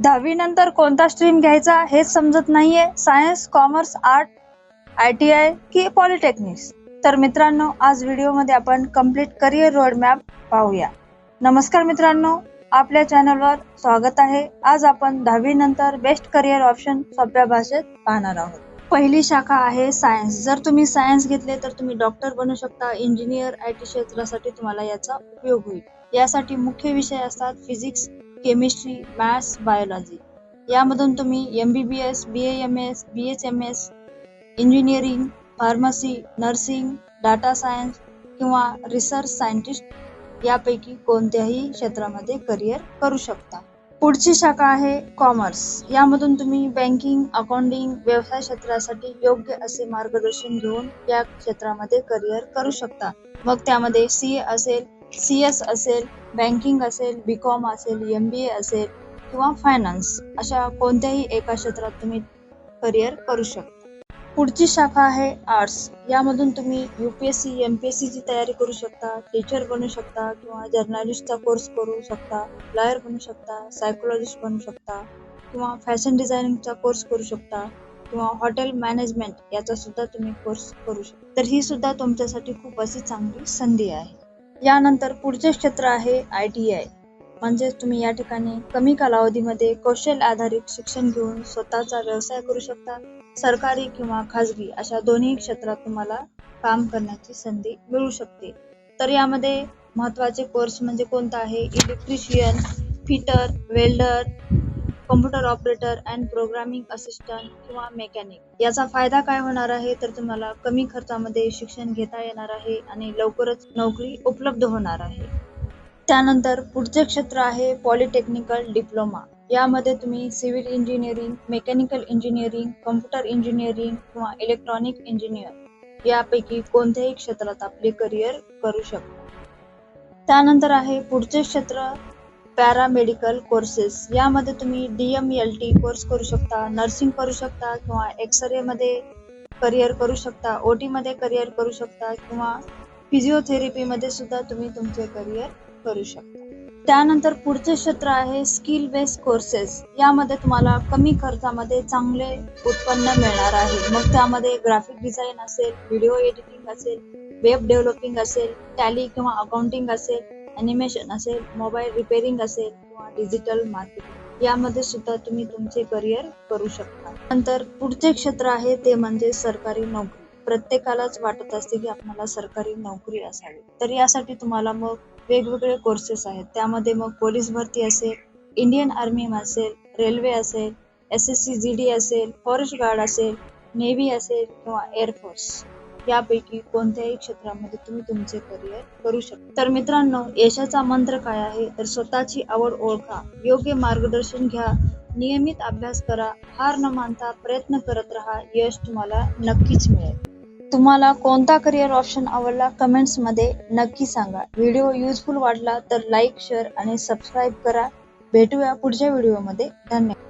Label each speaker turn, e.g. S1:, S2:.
S1: 10वी नंतर कोणता स्ट्रीम घ्यायचा हेच समजत नाहीये. सायन्स, कॉमर्स, आर्ट, ITI की पॉलिटेक्निक्स? तर मित्रांनो, आज व्हिडिओमध्ये आपण कम्प्लीट करिअर रोड मॅप पाहूया. नमस्कार मित्रांनो, आपल्या चॅनलवर स्वागत आहे. आज आपण 10वी नंतर बेस्ट करिअर ऑप्शन सोप्या भाषेत पाहणार आहोत. पहिली शाखा आहे सायन्स. जर तुम्ही सायन्स घेतले तर तुम्ही डॉक्टर बनू शकता, इंजिनियर, IT क्षेत्रासाठी तुम्हाला याचा उपयोग होईल. यासाठी मुख्य विषय असतात फिजिक्स, केमिस्ट्री, मॅथ्स, बायोलॉजी. यामधून तुम्ही MBBS, BAMS, BHMS, engineering, pharmacy, nursing, data science किंवा रिसर्च सायंटिस्ट यापैकी कोणत्याही क्षेत्रामध्ये करिअर करू शकता. पुढची शाखा आहे कॉमर्स. यामधून तुम्ही बँकिंग, अकाउंटिंग, व्यवसाय क्षेत्रासाठी योग्य असे मार्गदर्शन घेऊन या क्षेत्रामध्ये करिअर करू शकता. मग त्यामध्ये CA असेल, CS असेल, बँकिंग असेल, BCom असेल, MBA असेल किंवा फायनान्स, अशा कोणत्याही एका क्षेत्रात तुम्ही करिअर करू शकता. पुढची शाखा आहे आर्ट्स. यामधून तुम्ही UPSC, MPSC ची तयारी करू शकता, टीचर बनू शकता किंवा जर्नलिस्टचा कोर्स करू शकता, लॉयर बनू शकता, सायकोलॉजिस्ट बनू शकता किंवा फॅशन डिझायनिंगचा कोर्स करू शकता किंवा हॉटेल मॅनेजमेंट याचा सुद्धा तुम्ही कोर्स करू शकता. तर ही सुद्धा तुमच्यासाठी खूप अशी चांगली संधी आहे. यानंतर पुढचे क्षेत्र आहे ITI. म्हणजे तुम्ही या ठिकाणी कमी कालावधीमध्ये कौशल्य आधारित शिक्षण घेऊन स्वतःचा व्यवसाय करू शकता. सरकारी किंवा खाजगी अशा दोन्ही क्षेत्रात तुम्हाला काम करण्याची संधी मिळू शकते. तर यामध्ये महत्त्वाचे कोर्स म्हणजे कोणता आहे? Electrician, fitter, welder, computer operator and programming assistant किंवा मेकॅनिक. याचा फायदा काय होणार आहे? तर तुम्हाला कमी खर्चामध्ये शिक्षण घेता येणार आहे आणि लवकरच नोकरी उपलब्ध होणार आहे. त्यानंतर पुढचे क्षेत्र आहे पॉलिटेक्निकल डिप्लोमा. यामध्ये तुम्ही civil engineering, mechanical engineering, computer engineering किंवा इलेक्ट्रॉनिक इंजिनिअर यापैकी कोणत्याही क्षेत्रात आपले करिअर करू शकता. त्यानंतर आहे पुढचे क्षेत्र पॅरामेडिकल कोर्सेस. यामध्ये तुम्ही DMLT कोर्स करू शकता, नर्सिंग करू शकता किंवा एक्सरे मध्ये करिअर करू शकता, OT मध्ये करिअर करू शकता किंवा फिजिओथेरपी मध्ये सुद्धा तुम्ही तुमचे करिअर करू शकता. त्यानंतर पुढचे क्षेत्र आहे स्किल बेस्ड कोर्सेस. यामध्ये तुम्हाला कमी खर्चामध्ये चांगले उत्पन्न मिळणार आहे. मग त्यामध्ये ग्राफिक डिझाईन असेल, व्हिडिओ एडिटिंग असेल, वेब डेव्हलपिंग असेल, टॅली किंवा अकाउंटिंग असेल, ॲनिमेशन असेल, मोबाईल रिपेअरिंग असेल किंवा डिजिटल मार्केटिंग यामध्ये सुद्धा तुम्ही तुमचे करिअर करू शकता. नंतर पुढचे क्षेत्र आहे ते म्हणजे सरकारी नोकरी. प्रत्येकालाच वाटत असते की आपल्याला सरकारी नोकरी असावी. तर यासाठी तुम्हाला मग वेगवेगळे कोर्सेस आहेत. त्यामध्ये मग पोलीस भरती असेल, इंडियन आर्मी असेल, रेल्वे असेल, SSC GD असेल, फॉरेस्ट गार्ड असेल, नेव्ही असेल किंवा एअरफोर्स यापैकी कोणत्याही क्षेत्रामध्ये तुम्ही तुमचे करिअर करू शकता. तर मित्रांनो, यशाचा मंत्र काय आहे? तर स्वतःची आवड ओळखा, योग्य मार्गदर्शन घ्या, नियमित अभ्यास करा, हार न मानता प्रयत्न करत राहा, यश तुम्हाला नक्कीच मिळेल. तुम्हाला कोणता करिअर ऑप्शन आवडला कमेंट्स मध्ये नक्की सांगा. व्हिडिओ युजफुल वाटला तर लाईक, शेअर आणि सबस्क्राईब करा. भेटूया पुढच्या व्हिडिओमध्ये. धन्यवाद.